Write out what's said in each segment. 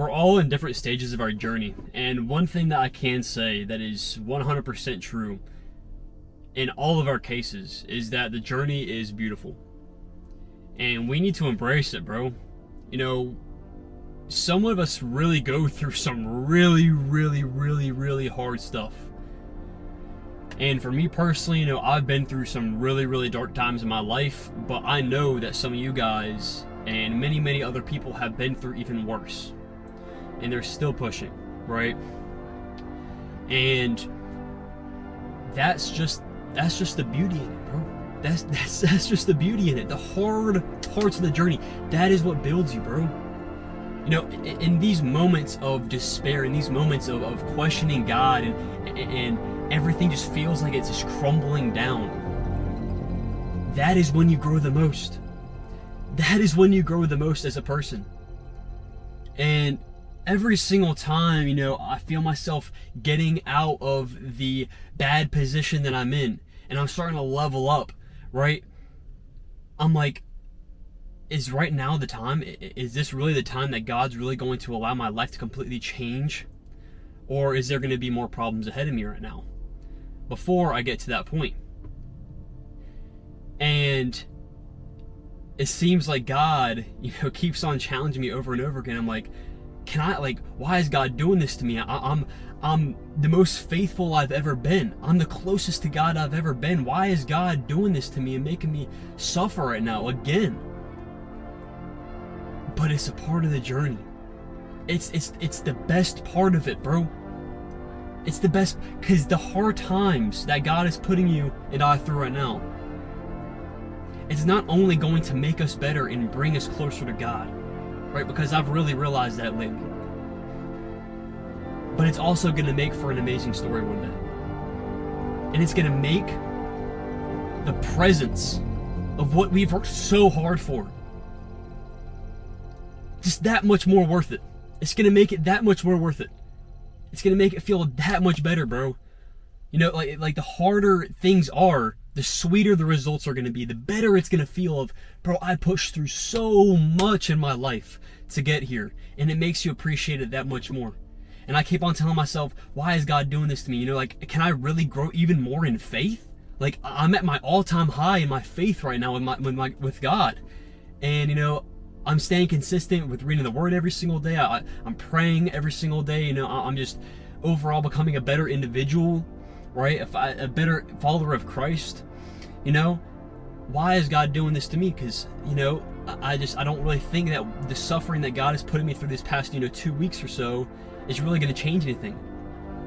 we're all in different stages of our journey. And one thing that I can say that is 100% true in all of our cases is that the journey is beautiful. And we need to embrace it, bro. You know, some of us really go through some really, really, really, really hard stuff. And for me personally, you know, I've been through some really, really dark times in my life, but I know that some of you guys and many, many other people have been through even worse. And they're still pushing, right? And that's just the beauty in it, bro. That's just the beauty in it. The hard parts of the journey, that is what builds you, bro. You know, in these moments of despair, in these moments of questioning God, and everything just feels like it's just crumbling down, that is when you grow the most. That is when you grow the most as a person. And every single time, you know, I feel myself getting out of the bad position that I'm in, and I'm starting to level up, right? I'm like, is right now the time? Is this really the time that God's really going to allow my life to completely change? Or is there going to be more problems ahead of me right now before I get to that point? And it seems like God, you know, keeps on challenging me over and over again. I'm like, why is God doing this to me? I'm the most faithful I've ever been. I'm the closest to God I've ever been. Why is God doing this to me and making me suffer right now again? But it's a part of the journey. It's the best part of it, bro. It's the best, because the hard times that God is putting you and I through right now, it's not only going to make us better and bring us closer to God, right? Because I've really realized that lately. But it's also going to make for an amazing story one day. And it's going to make the presence of what we've worked so hard for just that much more worth it. It's going to make it that much more worth it. It's going to make it feel that much better, bro. You know, like the harder things are, the sweeter the results are going to be. The better it's going to feel of, bro, I pushed through so much in my life to get here. And it makes you appreciate it that much more. And I keep on telling myself, why is God doing this to me? You know, like, can I really grow even more in faith? Like, I'm at my all-time high in my faith right now with God. And, you know, I'm staying consistent with reading the Word every single day. I'm praying every single day. You know, I'm just overall becoming a better individual, right? A better follower of Christ. You know, why is God doing this to me? Because, you know, I don't really think that the suffering that God is putting me through this past, 2 weeks or so is really going to change anything.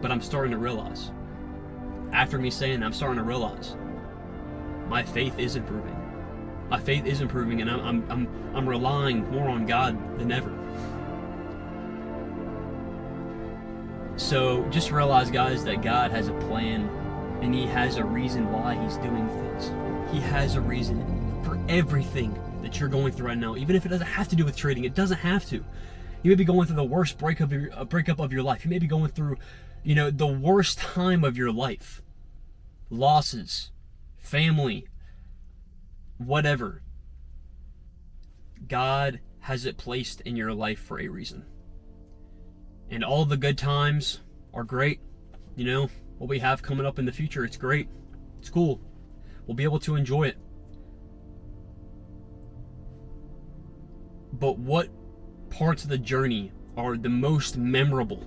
But I'm starting to realize, after me saying that, I'm starting to realize my faith is improving. My faith is improving, and I'm relying more on God than ever. So just realize, guys, that God has a plan, and He has a reason why He's doing things. He has a reason for everything that you're going through right now, even if it doesn't have to do with trading. It doesn't have to. You may be going through the worst breakup of your life. You may be going through, the worst time of your life. Losses, family, whatever. God has it placed in your life for a reason. And all the good times are great. What we have coming up in the future, it's great. It's cool. We'll be able to enjoy it. But what parts of the journey are the most memorable?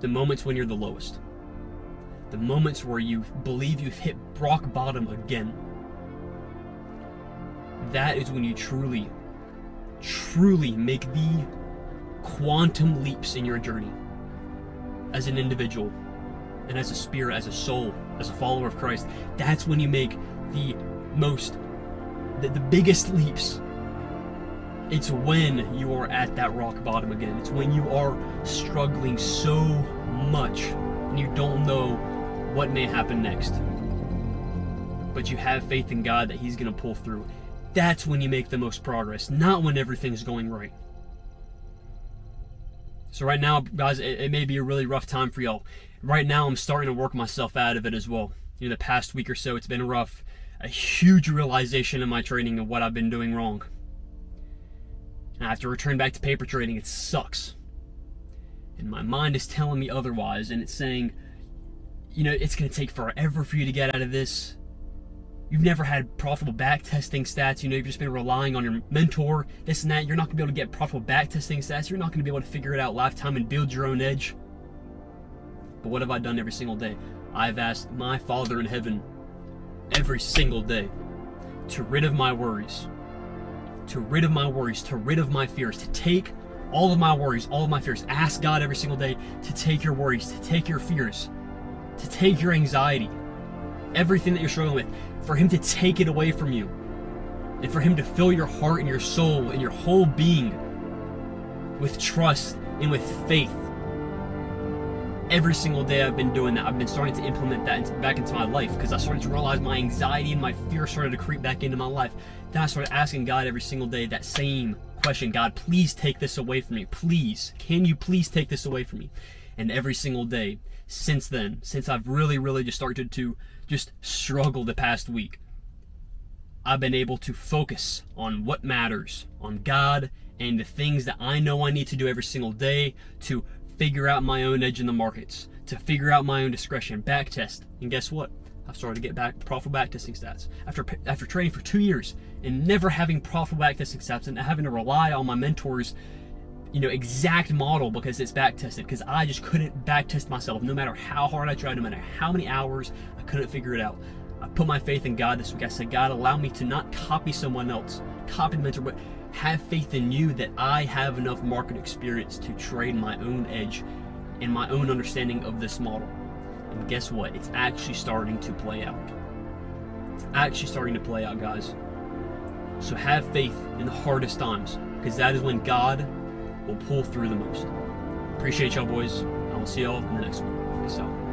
The moments when you're the lowest. The moments where you believe you've hit rock bottom again. That is when you truly make the quantum leaps in your journey as an individual and as a spirit, as a soul, as a follower of Christ. That's when you make the biggest leaps. It's when you are at that rock bottom again. It's when you are struggling so much and you don't know what may happen next, but you have faith in God that He's going to pull through. That's when you make the most progress, not when everything's going right. So right now, guys, it may be a really rough time for y'all. Right now, I'm starting to work myself out of it as well. The past week or so, it's been rough. A huge realization in my training of what I've been doing wrong. And I have to return back to paper trading. It sucks. And my mind is telling me otherwise, and it's saying, it's going to take forever for you to get out of this. You've never had profitable backtesting stats. You've just been relying on your mentor, this and that. You're not going to be able to get profitable backtesting stats. You're not going to be able to figure it out lifetime and build your own edge. But what have I done every single day? I've asked my Father in heaven every single day to rid of my worries, to rid of my fears, to take all of my worries, all of my fears. Ask God every single day to take your worries, to take your fears, to take your anxiety, everything that you're struggling with, for Him to take it away from you, and for Him to fill your heart and your soul and your whole being with trust and with faith. Every single day I've been doing that. I've been starting to implement that back into my life, because I started to realize my anxiety and my fear started to creep back into my life. Then I started asking God every single day that same question: God, please take this away from me. Please, can you please take this away from me? And every single day since then, since I've really just started to just struggle the past week, I've been able to focus on what matters, on God and the things that I know I need to do every single day to figure out my own edge in the markets, to figure out my own discretion, backtest. And guess what? I've started to get back profitable backtesting stats. After trading for 2 years and never having profitable backtesting stats and having to rely on my mentor's exact model because it's backtested, because I just couldn't backtest myself. No matter how hard I tried, no matter how many hours, I couldn't figure it out. I put my faith in God this week. I said, God, allow me to not copy someone else, copy the mentor, but have faith in you that I have enough market experience to trade my own edge and my own understanding of this model. And guess what? It's actually starting to play out. It's actually starting to play out, guys. So have faith in the hardest times, because that is when God will pull through the most. Appreciate y'all, boys. I will see y'all in the next one. Peace out.